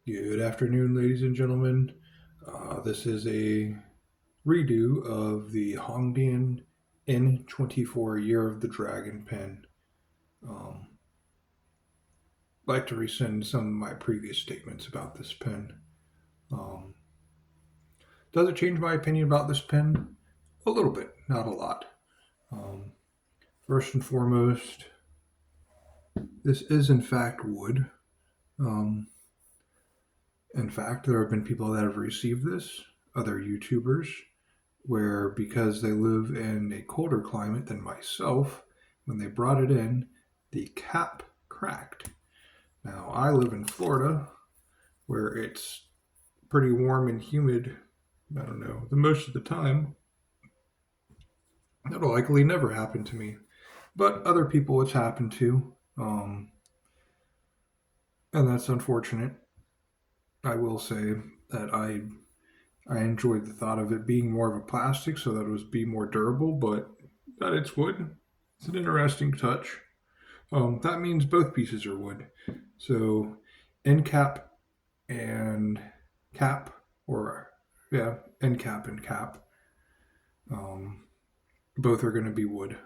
Good afternoon, ladies and gentlemen. This is a redo of the Hongdian N24 Year of the Dragon pen. Um, I'd like to rescind some of my previous statements about this pen. Um, does it change my opinion about this pen? A little bit, not a lot. Um, First and foremost, this is in fact wood. Um, in fact, there have been people that have received this, other YouTubers, where because they live in a colder climate than myself, when they brought it in, the cap cracked. Now, I live in Florida, where it's pretty warm and humid, I don't know, the most of the time. That'll likely never happen to me. But other people it's happened to, and that's unfortunate. I will say that I enjoyed the thought of it being more of a plastic so that it was be more durable, but that it's wood. It's an interesting touch. That means both pieces are wood. So end cap and cap, or yeah, end cap and cap, um, both are going to be wood.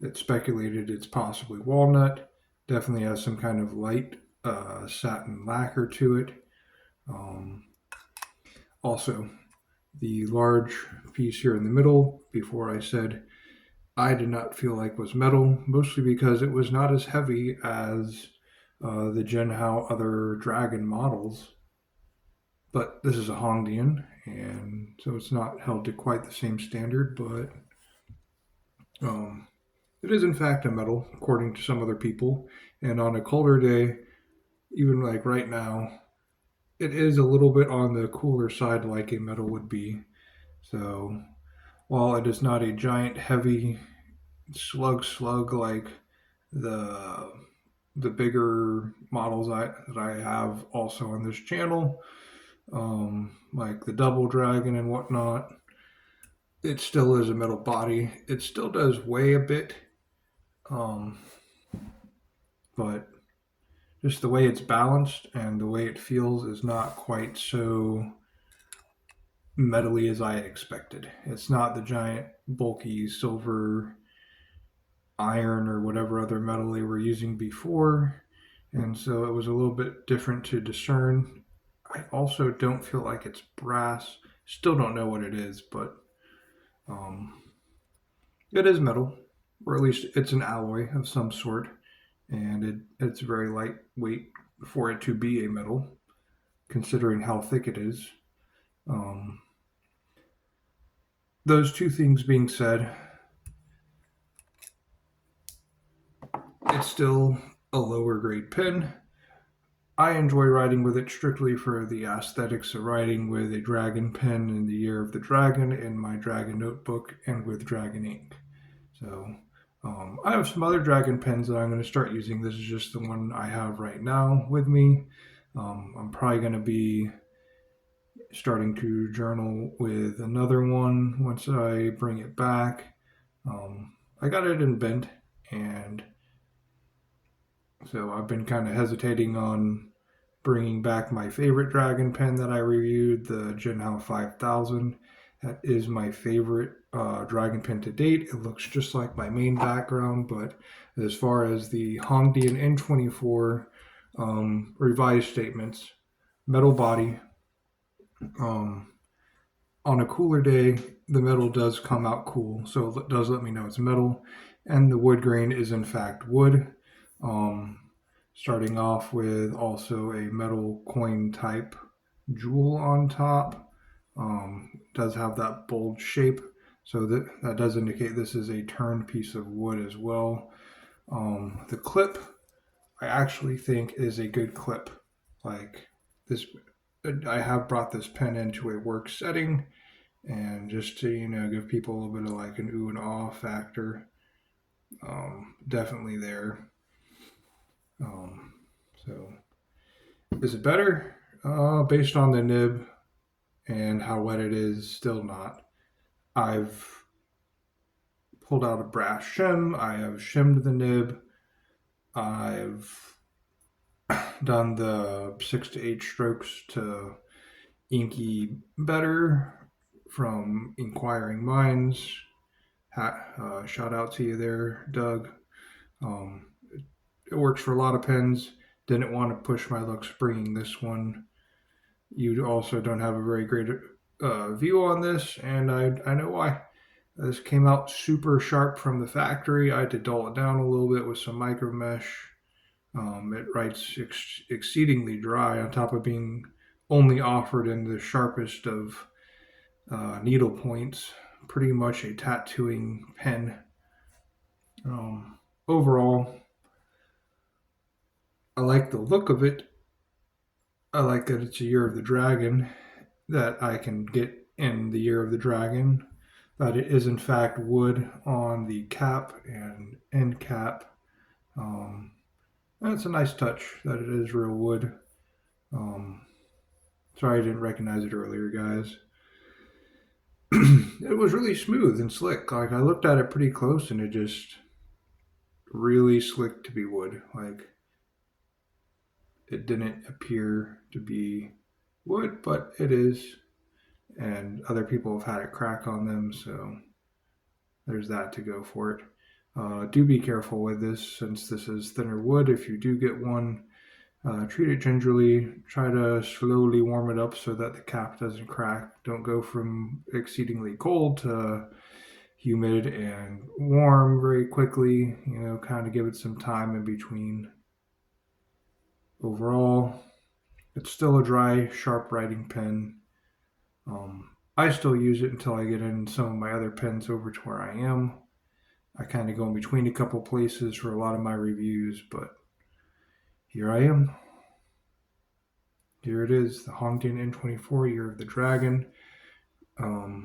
It's speculated it's possibly walnut. Definitely has some kind of light satin lacquer to it. Um, Also, the large piece here in the middle, before I said I did not feel like was metal, mostly because it was not as heavy as the Genhao other Dragon models. But this is a Hongdian, and so it's not held to quite the same standard, but um, it is in fact a metal, according to some other people. And on a colder day, even like right now, it is a little bit on the cooler side like a metal would be. So while it is not a giant, heavy slug like the the bigger models that I have also on this channel, like the Double Dragon and whatnot. It still is a metal body. It still does weigh a bit, um, but just the way it's balanced and the way it feels is not quite so metally as I expected. It's not the giant, bulky silver iron or whatever other metal they were using before. And so it was a little bit different to discern. I also don't feel like it's brass. Still don't know what it is, but um, it is metal, or at least it's an alloy of some sort, and it's very lightweight for it to be a metal, considering how thick it is. Um, those two things being said, it's still a lower grade pen. I enjoy writing with it strictly for the aesthetics of writing with a dragon pen in the Year of the Dragon in my dragon notebook and with dragon ink. So I have some other dragon pens that I'm going to start using. This is just the one I have right now with me. I'm probably going to be starting to journal with another one once I bring it back. I got it in bent, and so I've been kind of hesitating on bringing back my favorite dragon pen that I reviewed, the Genhao 5000. That is my favorite dragon pen to date. It looks just like my main background, but as far as the Hongdian N24 revised statements, metal body. Um, on a cooler day, the metal does come out cool, so it does let me know it's metal, and the wood grain is in fact wood. Um, Starting off with also a metal coin type jewel on top. Does have that bulge shape, so that does indicate this is a turned piece of wood as well. The clip, I actually think is a good clip. Like this, I have brought this pen into a work setting, and just to give people a little bit of like an ooh and ah factor, definitely there. Um, so is it better? Based on the nib and how wet it is, still not. I've pulled out a brass shim. I have shimmed the nib. I've done the 6 to 8 strokes to inky better from Inquiring Minds. Shout out to you there, Doug. Um, it works for a lot of pens. Didn't want to push my luck bringing this one. You also don't have a very great view on this, and I know why. This came out super sharp from the factory. I had to dull it down a little bit with some micro mesh. It writes exceedingly dry on top of being only offered in the sharpest of needle points. Pretty much a tattooing pen. Overall, I like the look of it. I like that it's a Year of the Dragon, that I can get in the Year of the Dragon, that it is in fact wood on the cap and end cap. And it's a nice touch that it is real wood. Um, Sorry I didn't recognize it earlier, guys. It was really smooth and slick. Like I looked at it pretty close, and it just really slick to be wood. Like it didn't appear to be wood, but it is. And other people have had it crack on them, so there's that to go for it. Do be careful with this, since this is thinner wood. If you do get one, treat it gingerly. Try to slowly warm it up so that the cap doesn't crack. Don't go from exceedingly cold to humid and warm very quickly. Kind of give it some time in between. Overall, it's still a dry, sharp writing pen. I still use it until I get in some of my other pens over to where I am. I kind of go in between a couple places for a lot of my reviews, but here I am. Here it is, the Hongdian N24 Year of the Dragon. I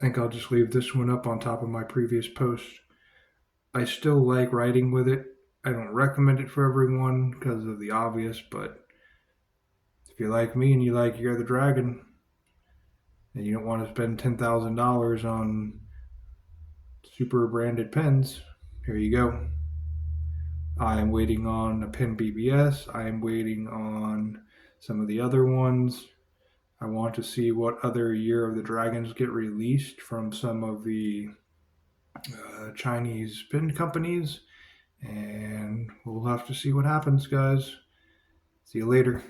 think I'll just leave this one up on top of my previous post. I still like writing with it. I don't recommend it for everyone because of the obvious, but if you like me and you like Year of the Dragon, and you don't want to spend $10,000 on super branded pens, here you go. I am waiting on a pen BBS. I am waiting on some of the other ones. I want to see what other Year of the Dragons get released from some of the Chinese pen companies, and we'll have to see what happens, guys. See you later.